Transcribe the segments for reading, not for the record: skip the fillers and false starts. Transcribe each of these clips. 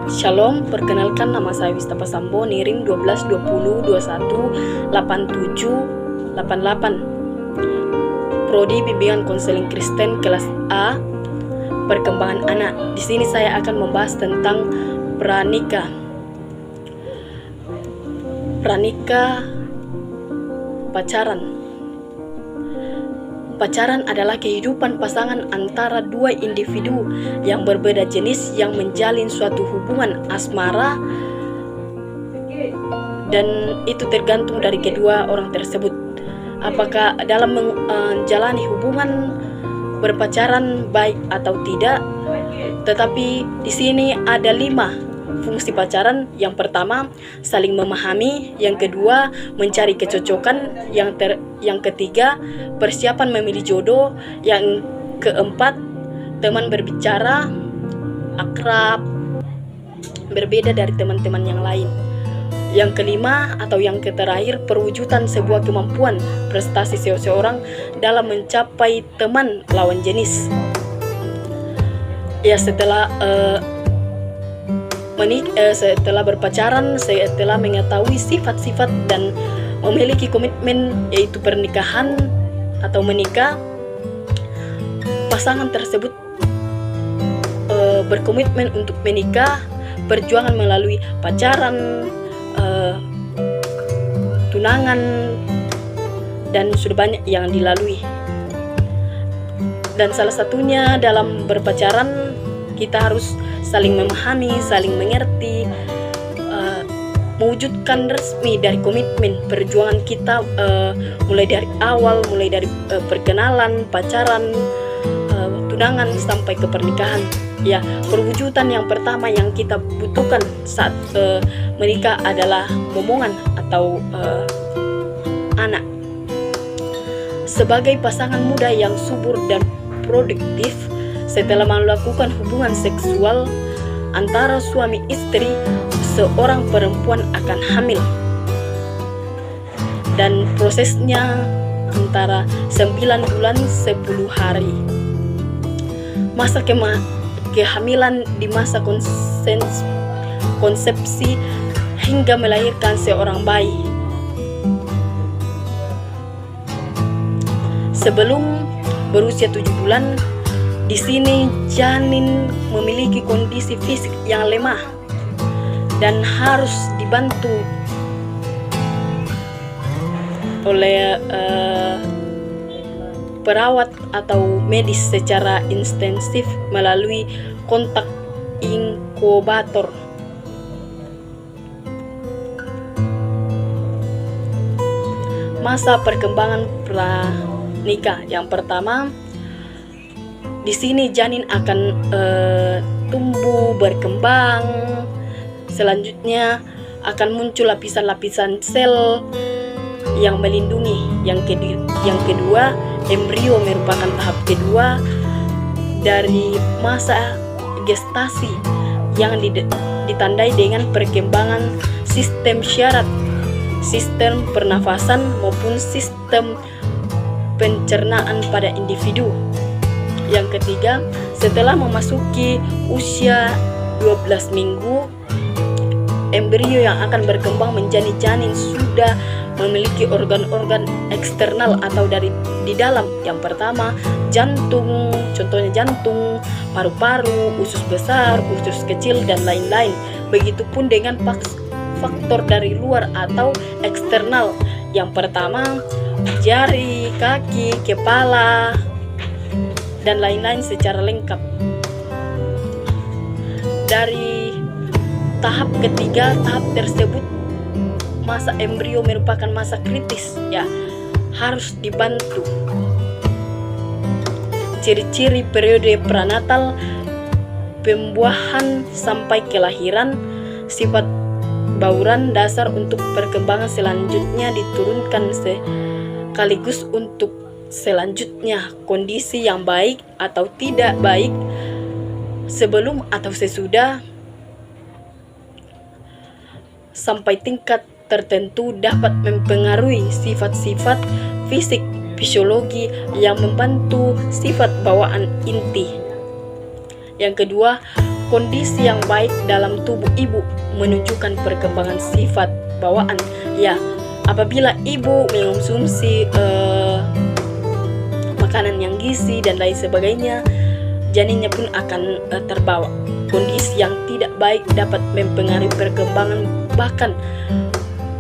Shalom, perkenalkan nama saya Wistapa Sambo, NIRIM 12 20 21 87 88. Prodi Bimbingan Konseling Kristen kelas A, Perkembangan Anak. Di sini saya akan membahas tentang pranikah. Pranikah, pacaran. Pacaran adalah kehidupan pasangan antara dua individu yang berbeda jenis yang menjalin suatu hubungan asmara, dan itu tergantung dari kedua orang tersebut. Apakah dalam menjalani hubungan berpacaran baik atau tidak. Tetapi di sini ada 5 fungsi pacaran. Yang pertama, saling memahami. Yang kedua, mencari kecocokan. Yang ketiga, persiapan memilih jodoh. Yang keempat, teman berbicara, akrab, berbeda dari teman-teman yang lain. Yang kelima atau yang terakhir, perwujudan sebuah kemampuan prestasi seseorang dalam mencapai teman lawan jenis. Ya, setelah berpacaran, setelah mengetahui sifat-sifat dan memiliki komitmen, yaitu pernikahan atau menikah, pasangan tersebut berkomitmen untuk menikah. Perjuangan melalui pacaran, tunangan, dan sudah banyak yang dilalui. Dan salah satunya dalam berpacaran, kita harus saling memahami, saling mengerti, mewujudkan resmi dari komitmen perjuangan kita, mulai dari awal, mulai dari perkenalan, pacaran, tunangan sampai ke pernikahan. Ya, perwujudan yang pertama yang kita butuhkan saat menikah adalah momongan atau anak. Sebagai pasangan muda yang subur dan produktif, setelah melakukan hubungan seksual antara suami istri, seorang perempuan akan hamil. Dan prosesnya antara 9 bulan 10 hari. Masa kehamilan di masa konsepsi hingga melahirkan seorang bayi. Sebelum berusia 7 bulan, di sini janin memiliki kondisi fisik yang lemah dan harus dibantu oleh perawat atau medis secara intensif melalui kontak inkubator. Masa perkembangan pranikah. Yang pertama, di sini janin akan tumbuh, berkembang. Selanjutnya akan muncul lapisan-lapisan sel yang melindungi. Yang kedua, embrio merupakan tahap kedua dari masa gestasi yang ditandai dengan perkembangan sistem syarat, sistem pernafasan maupun sistem pencernaan pada individu. Yang ketiga, setelah memasuki usia 12 minggu, embrio yang akan berkembang menjadi janin sudah memiliki organ-organ eksternal atau dari di dalam. Yang pertama, jantung, contohnya jantung, paru-paru, usus besar, usus kecil, dan lain-lain. Begitupun dengan faktor dari luar atau eksternal. Yang pertama, jari, kaki, kepala, dan lain-lain secara lengkap. Dari tahap ketiga, tahap tersebut masa embrio merupakan masa kritis, ya, harus dibantu. Ciri-ciri periode prenatal, pembuahan sampai kelahiran, sifat bauran dasar untuk perkembangan selanjutnya diturunkan sekaligus untuk selanjutnya kondisi yang baik atau tidak baik sebelum atau sesudah sampai tingkat tertentu dapat mempengaruhi sifat-sifat fisik fisiologi yang membantu sifat bawaan inti. Yang kedua, kondisi yang baik dalam tubuh ibu menunjukkan perkembangan sifat bawaan. Ya, apabila ibu mengonsumsi makanan yang gizi dan lain sebagainya, janinnya pun akan terbawa. Kondisi yang tidak baik dapat mempengaruhi perkembangan, bahkan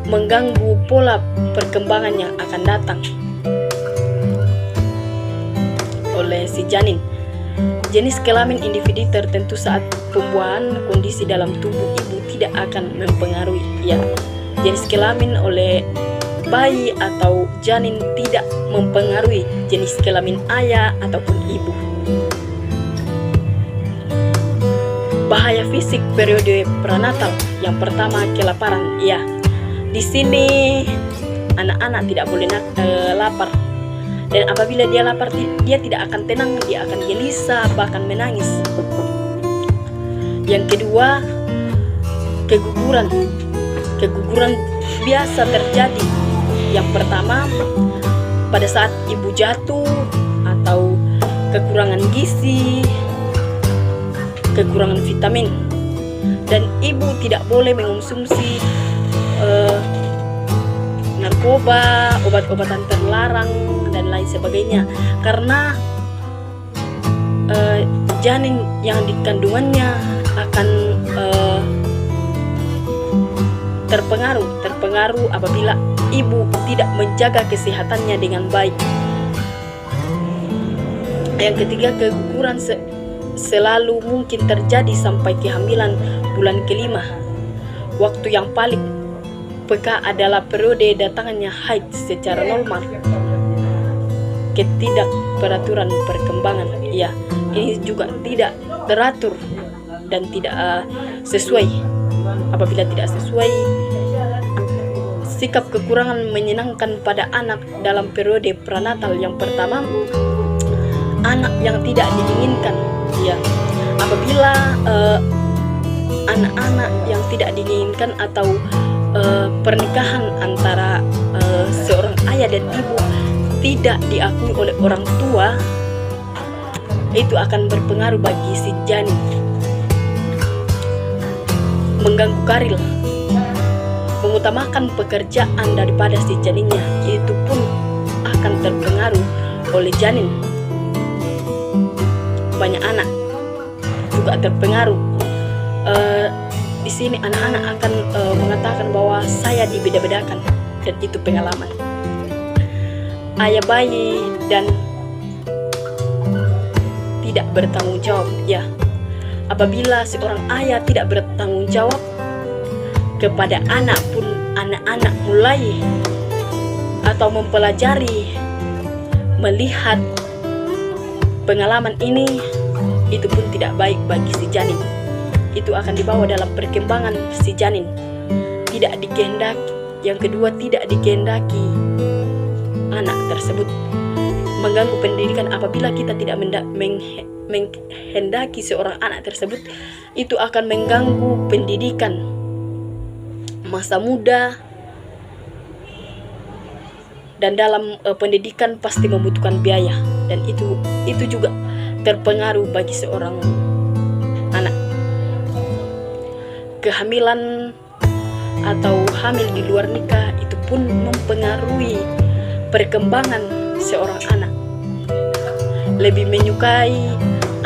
mengganggu pola perkembangan yang akan datang oleh si janin. Jenis kelamin individu tertentu saat pembuahan, kondisi dalam tubuh ibu tidak akan mempengaruhi. Ya, jenis kelamin oleh bayi atau janin tidak mempengaruhi jenis kelamin ayah ataupun ibu. Bahaya fisik periode prenatal. Yang pertama, kelaparan. Ya, di sini anak-anak tidak boleh lapar. Dan apabila dia lapar, dia tidak akan tenang, dia akan gelisah, bahkan menangis. Yang kedua, keguguran. Keguguran biasa terjadi. Yang pertama, pada saat ibu jatuh atau kekurangan gizi, kekurangan vitamin. Dan ibu tidak boleh mengonsumsi narkoba, obat-obatan terlarang, dan lain sebagainya, karena janin yang dikandungannya akan terpengaruh apabila ibu tidak menjaga kesehatannya dengan baik. Yang ketiga, keguguran selalu mungkin terjadi sampai kehamilan bulan kelima. Waktu yang paling peka adalah periode datangnya haid secara normal. Ketidakperaturan perkembangan. Ya, ini juga tidak teratur dan tidak sesuai. Apabila tidak sesuai, sikap kekurangan menyenangkan pada anak dalam periode prenatal. Yang pertama, anak yang tidak diinginkan. Ya, apabila anak-anak yang tidak diinginkan atau pernikahan antara seorang ayah dan ibu tidak diakui oleh orang tua, itu akan berpengaruh bagi si janin. Mengganggu karir, mengutamakan pekerjaan daripada si janinnya, itu pun akan terpengaruh oleh janin. Banyak anak juga terpengaruh. Di sini anak-anak akan mengatakan bahwa saya dibeda-bedakan, dan itu pengalaman. Ayah bayi dan tidak bertanggung jawab. Ya, apabila seorang ayah tidak bertanggung jawab kepada anak pun, anak-anak mulai atau mempelajari, melihat pengalaman ini, itu pun tidak baik bagi si janin. Itu akan dibawa dalam perkembangan si janin. Tidak dikehendaki. Yang kedua, tidak dikehendaki anak tersebut. Mengganggu pendidikan. Apabila kita tidak menghendaki seorang anak tersebut, itu akan mengganggu pendidikan masa muda. Dan dalam pendidikan pasti membutuhkan biaya, dan itu juga terpengaruh bagi seorang anak. Kehamilan atau hamil di luar nikah itu pun mempengaruhi perkembangan seorang anak. Lebih menyukai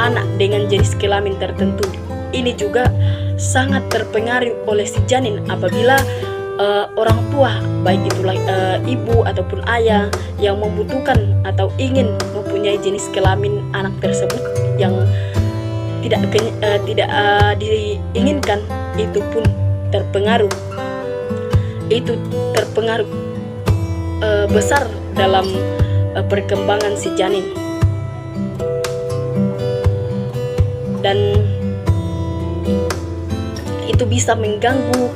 anak dengan jenis kelamin tertentu. Ini juga sangat terpengaruh oleh si janin apabila orang tua, baik itulah ibu ataupun ayah, yang membutuhkan atau ingin mempunyai jenis kelamin anak tersebut yang tidak diinginkan, itu pun terpengaruh. Itu terpengaruh besar dalam perkembangan si janin. Dan itu bisa mengganggu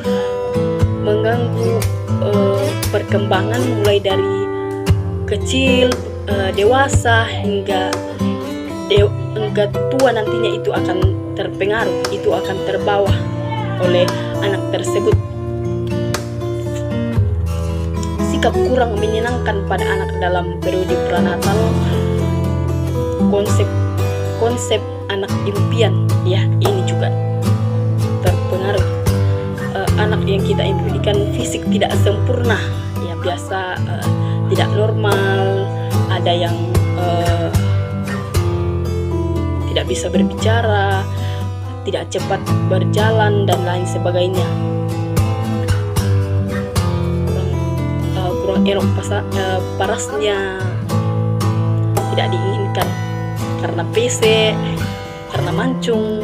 perkembangan mulai dari kecil, dewasa hingga tua nantinya. Itu akan terpengaruh, itu akan terbawa oleh anak tersebut. Sikap kurang menyenangkan pada anak dalam periode prenatal. Konsep anak impian. Ya, ini juga terpengaruh. Anak yang kita impikan fisik tidak sempurna, ya biasa tidak normal, ada yang tidak bisa berbicara, tidak cepat berjalan dan lain sebagainya. Kurang elok parasnya, tidak diinginkan karena PC, karena mancung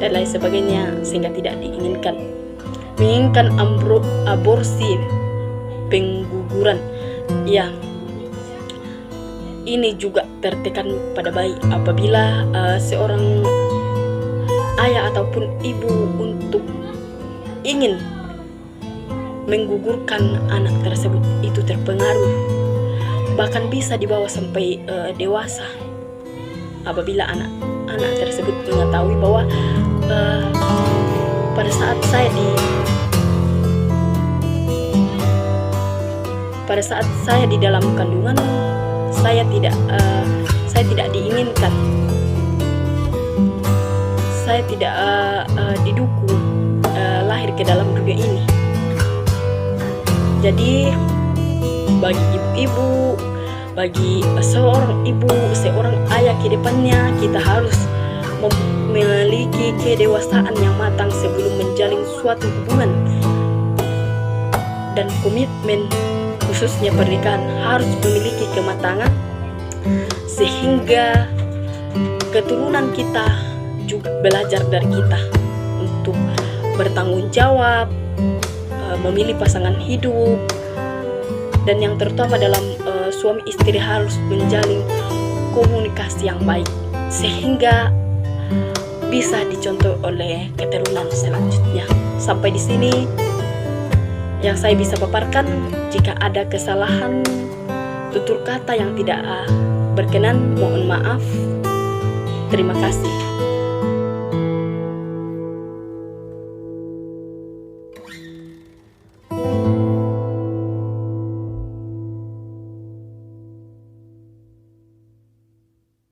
dan lain sebagainya, sehingga tidak diinginkan. Menginginkan aborsi, pengguguran, ya ini juga tertekan pada bayi apabila seorang ayah ataupun ibu untuk ingin menggugurkan anak tersebut itu terpengaruh, bahkan bisa dibawa sampai dewasa apabila anak tersebut mengetahui bahwa pada saat saya di dalam kandungan saya tidak diinginkan, saya tidak didukung lahir ke dalam dunia ini. Jadi bagi ibu-ibu, bagi seorang ibu, seorang ayah ke depannya, kita harus memiliki kedewasaan yang matang sebelum menjalin suatu hubungan, dan komitmen khususnya pernikahan harus memiliki kematangan sehingga keturunan kita juga belajar dari kita untuk bertanggung jawab, memilih pasangan hidup, dan yang terutama dalam suami istri harus menjalin komunikasi yang baik sehingga bisa dicontoh oleh keturunan selanjutnya. Sampai di sini yang saya bisa paparkan. Jika ada kesalahan tutur kata yang tidak berkenan, mohon maaf. Terima kasih.